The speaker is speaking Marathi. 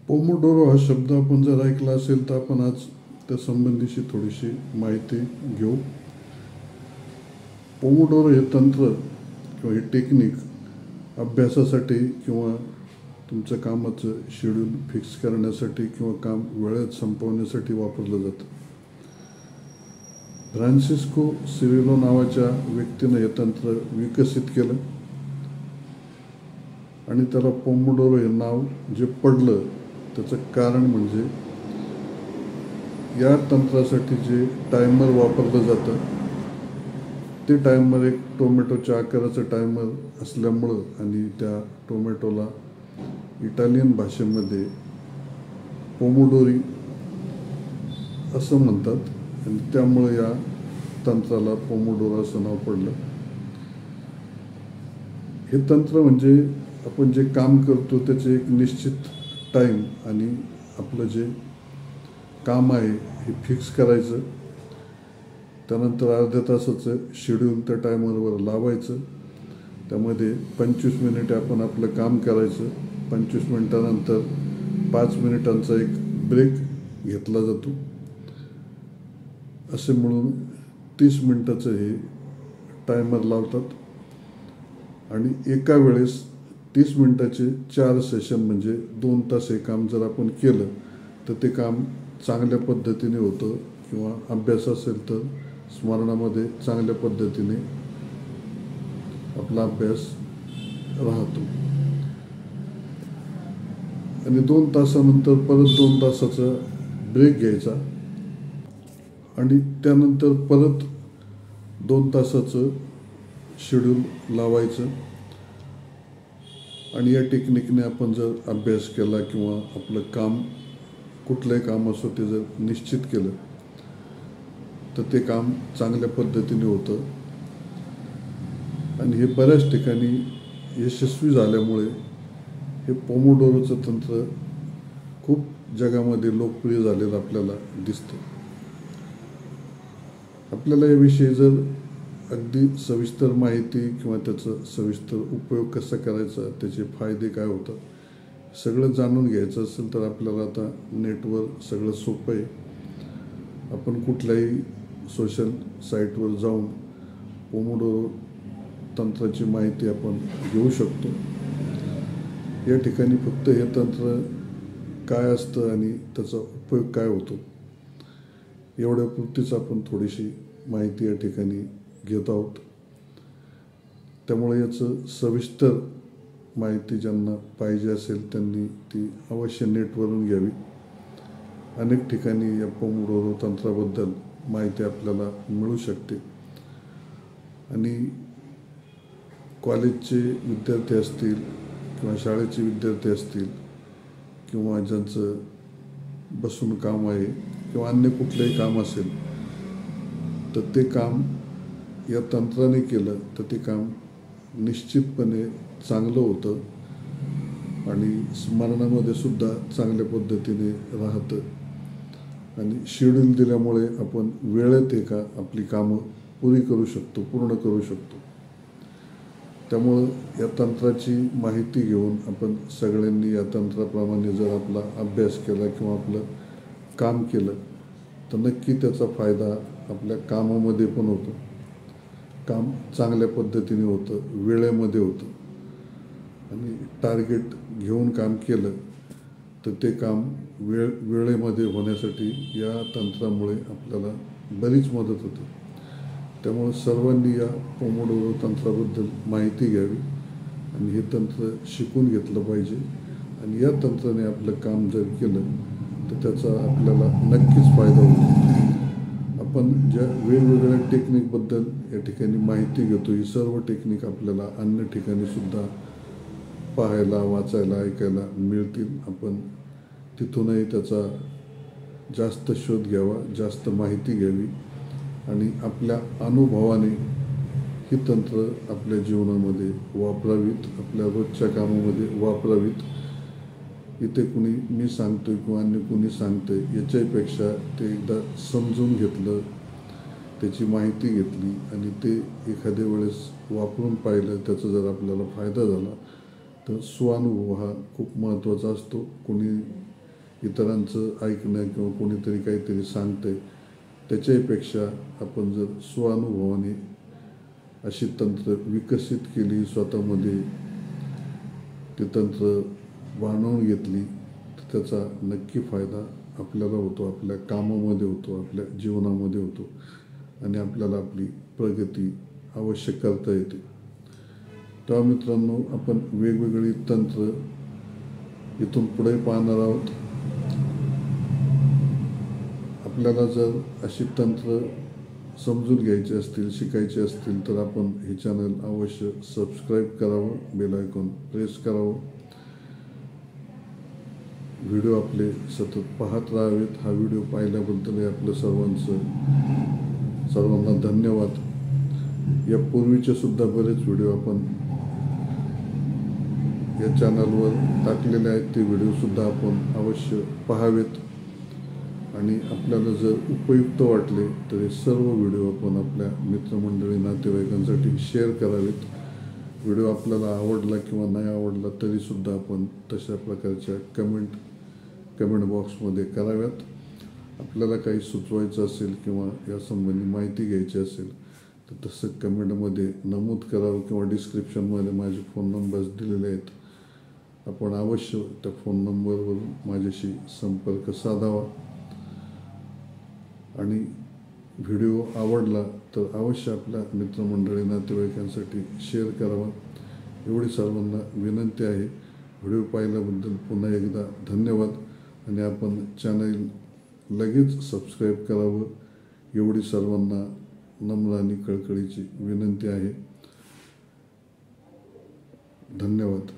पोमोडोरो हा शब्द आपण जर ऐकला असेल तर आपण आज त्या संबंधीची थोडीशी माहिती घेऊ. पोमोडोरो हे तंत्र किंवा ही टेक्निक अभ्यासासाठी किंवा तुमच्या कामाचं शेड्यूल फिक्स करण्यासाठी किंवा काम वेळेत संपवण्यासाठी वापरलं जातं. फ्रान्सिस्को सिरिलो नावाच्या व्यक्तीनं हे तंत्र विकसित केलं आणि त्याला पोमोडोरो हे नाव जे पडलं त्याचं कारण म्हणजे या तंत्रासाठी जे टायमर वापरलं जातं ते टायमर एक टोमॅटोच्या आकाराचं टायमर असल्यामुळं आणि त्या टोमॅटोला इटालियन भाषेमध्ये पोमोडोरी असं म्हणतात आणि त्यामुळे या तंत्राला पोमोडोरो असं नाव पडलं. हे तंत्र म्हणजे आपण जे काम करतो त्याचे एक निश्चित टाईम आणि आपलं जे काम आहे हे फिक्स करायचं. त्यानंतर अर्ध्या तासाचं शेड्यूल त्या टायमरवर लावायचं. त्यामध्ये 25 मिनिटे आपण आपलं काम करायचं. 25 मिनिटानंतर 5 मिनिटांचा एक ब्रेक घेतला जातो. असे मिळून 30 मिनिटाचं हे टायमर लावतात आणि एका वेळेस 30 मिनिटाचे 4 सेशन म्हणजे 2 तास हे काम जर आपण केलं तर ते काम चांगल्या पद्धतीने होतं किंवा अभ्यास असेल तर स्मरणामध्ये चांगल्या पद्धतीने आपला अभ्यास राहतो. आणि 2 तासानंतर परत 2 तासाचा ब्रेक घ्यायचा आणि त्यानंतर परत 2 तासाचं शेड्यूल लावायचं. आणि या टेक्निकने आपण जर अभ्यास केला किंवा आपलं काम कुठलंही काम असो ते जर निश्चित केलं तर ते काम चांगल्या पद्धतीने होतं. आणि हे बऱ्याच ठिकाणी यशस्वी झाल्यामुळे हे पोमोडोरोचं तंत्र खूप जगामध्ये लोकप्रिय झालेलं आपल्याला दिसतं. आपल्याला याविषयी जर अगदी सविस्तर माहिती किंवा त्याचा सविस्तर उपयोग कसा करायचा, त्याचे फायदे काय होतात सगळं जाणून घ्यायचं असेल तर आपल्याला आता नेटवर सगळं सोपं आहे. आपण कुठल्याही सोशल साईटवर जाऊन पोमोडोरो तंत्राची माहिती आपण घेऊ शकतो. या ठिकाणी फक्त हे तंत्र काय असतं आणि त्याचा उपयोग काय होतो एवढ्यापुरतीच आपण थोडीशी माहिती या ठिकाणी घेत आहोत. त्यामुळे याचं सविस्तर माहिती ज्यांना पाहिजे असेल त्यांनी ती अवश्य नेटवरून घ्यावी. अनेक ठिकाणी या पोमोडोरो तंत्राबद्दल माहिती आपल्याला मिळू शकते. आणि कॉलेजचे विद्यार्थी असतील किंवा शाळेचे विद्यार्थी असतील किंवा ज्यांचं बसून काम आहे किंवा अन्य कुठलंही काम असेल तर ते काम या तंत्राने केलं तर ते काम निश्चितपणे चांगलं होतं आणि स्मरणामध्ये सुद्धा चांगल्या पद्धतीने राहतं. आणि शेड्यूल दिल्यामुळे आपण वेळेत आपली कामं पूर्ण करू शकतो. त्यामुळं या तंत्राची माहिती घेऊन आपण सगळ्यांनी या तंत्राप्रमाणे जर आपला अभ्यास केला किंवा आपलं काम केलं तर नक्की त्याचा फायदा आपल्या कामामध्ये पण होतो. काम चांगल्या पद्धतीने होतं, वेळेमध्ये होतं. आणि टार्गेट घेऊन काम केलं तर ते काम वेळेमध्ये होण्यासाठी या तंत्रामुळे आपल्याला बरीच मदत होते. त्यामुळे सर्वांनी या पोमोडोरो तंत्राबद्दल माहिती घ्यावी आणि हे तंत्र शिकून घेतलं पाहिजे. आणि या तंत्राने आपलं काम जर केलं तर त्याचा आपल्याला नक्कीच फायदा होतो. आपण ज्या वेगवेगळ्या टेक्निकबद्दल या ठिकाणी माहिती घेतो ही सर्व टेक्निक आपल्याला अन्य ठिकाणी सुद्धा पाहायला, वाचायला, ऐकायला मिळतील. आपण तिथूनही त्याचा जास्त शोध घ्यावा, जास्त माहिती घ्यावी आणि आपल्या अनुभवाने ही तंत्र आपल्या जीवनामध्ये वापरावीत, आपल्या रोजच्या कामामध्ये वापरावीत. इथे कुणी मी सांगतोय किंवा अन्य कुणी सांगतंय याच्यापेक्षा ते एकदा समजून घेतलं, त्याची माहिती घेतली आणि ते एखाद्या वेळेस वापरून पाहिलं, त्याचा जर आपल्याला फायदा झाला तर स्वानुभव हा खूप महत्त्वाचा असतो. कोणी इतरांचं ऐकणं किंवा कोणीतरी काहीतरी सांगतंय त्याच्यापेक्षा आपण जर स्वानुभवाने अशी तंत्र विकसित केली, स्वतःमध्ये ते तंत्र बाणवून घेतली, तर त्याचा नक्की फायदा आपल्याला होतो, आपल्या कामामध्ये होतो, आपल्या जीवनामध्ये होतो आणि आपल्याला आपली प्रगती अवश्य करता येते. तेव्हा मित्रांनो, आपण वेगवेगळी तंत्र इथून पुढे पाहणार आहोत. आपल्याला जर अशी तंत्र समजून घ्यायची असतील, शिकायची असतील, तर आपण हे चॅनल अवश्य सबस्क्राईब करावं, बेल आयकॉन प्रेस करावं, व्हिडिओ आपले सतत पाहत राहावेत. हा व्हिडिओ पाहिल्याबद्दल आपलं सर्वांना धन्यवाद. यापूर्वीचे सुद्धा बरेच व्हिडिओ आपण या चॅनलवर टाकलेले आहेत, ते व्हिडिओसुद्धा आपण अवश्य पाहावेत आणि आपल्याला जर उपयुक्त वाटले तर हे सर्व व्हिडिओ आपण आपल्या मित्रमंडळी, नातेवाईकांसाठी शेअर करावेत. व्हिडिओ आपल्याला आवडला किंवा नाही आवडला तरीसुद्धा आपण तशा प्रकारच्या कमेंट बॉक्समध्ये कराव्यात. आपल्याला काही सुचवायचं असेल किंवा यासंबंधी माहिती घ्यायची असेल तर तसं कमेंटमध्ये नमूद करावं किंवा डिस्क्रिप्शनमध्ये माझे फोन नंबर्स दिलेले आहेत. आपण अवश्य त्या फोन नंबरवरून माझ्याशी संपर्क साधावा आणि व्हिडिओ आवडला तर अवश्य आपल्या मित्रमंडळी, नातेवाईकांसाठी शेअर करावा, एवढी सर्वांना विनंती आहे. व्हिडिओ पाहिल्याबद्दल पुन्हा एकदा धन्यवाद आणि आपण चॅनल लगेच सबस्क्राईब करावं, एवढी सर्वांना नम्र आणि कळकळीची विनंती आहे. धन्यवाद.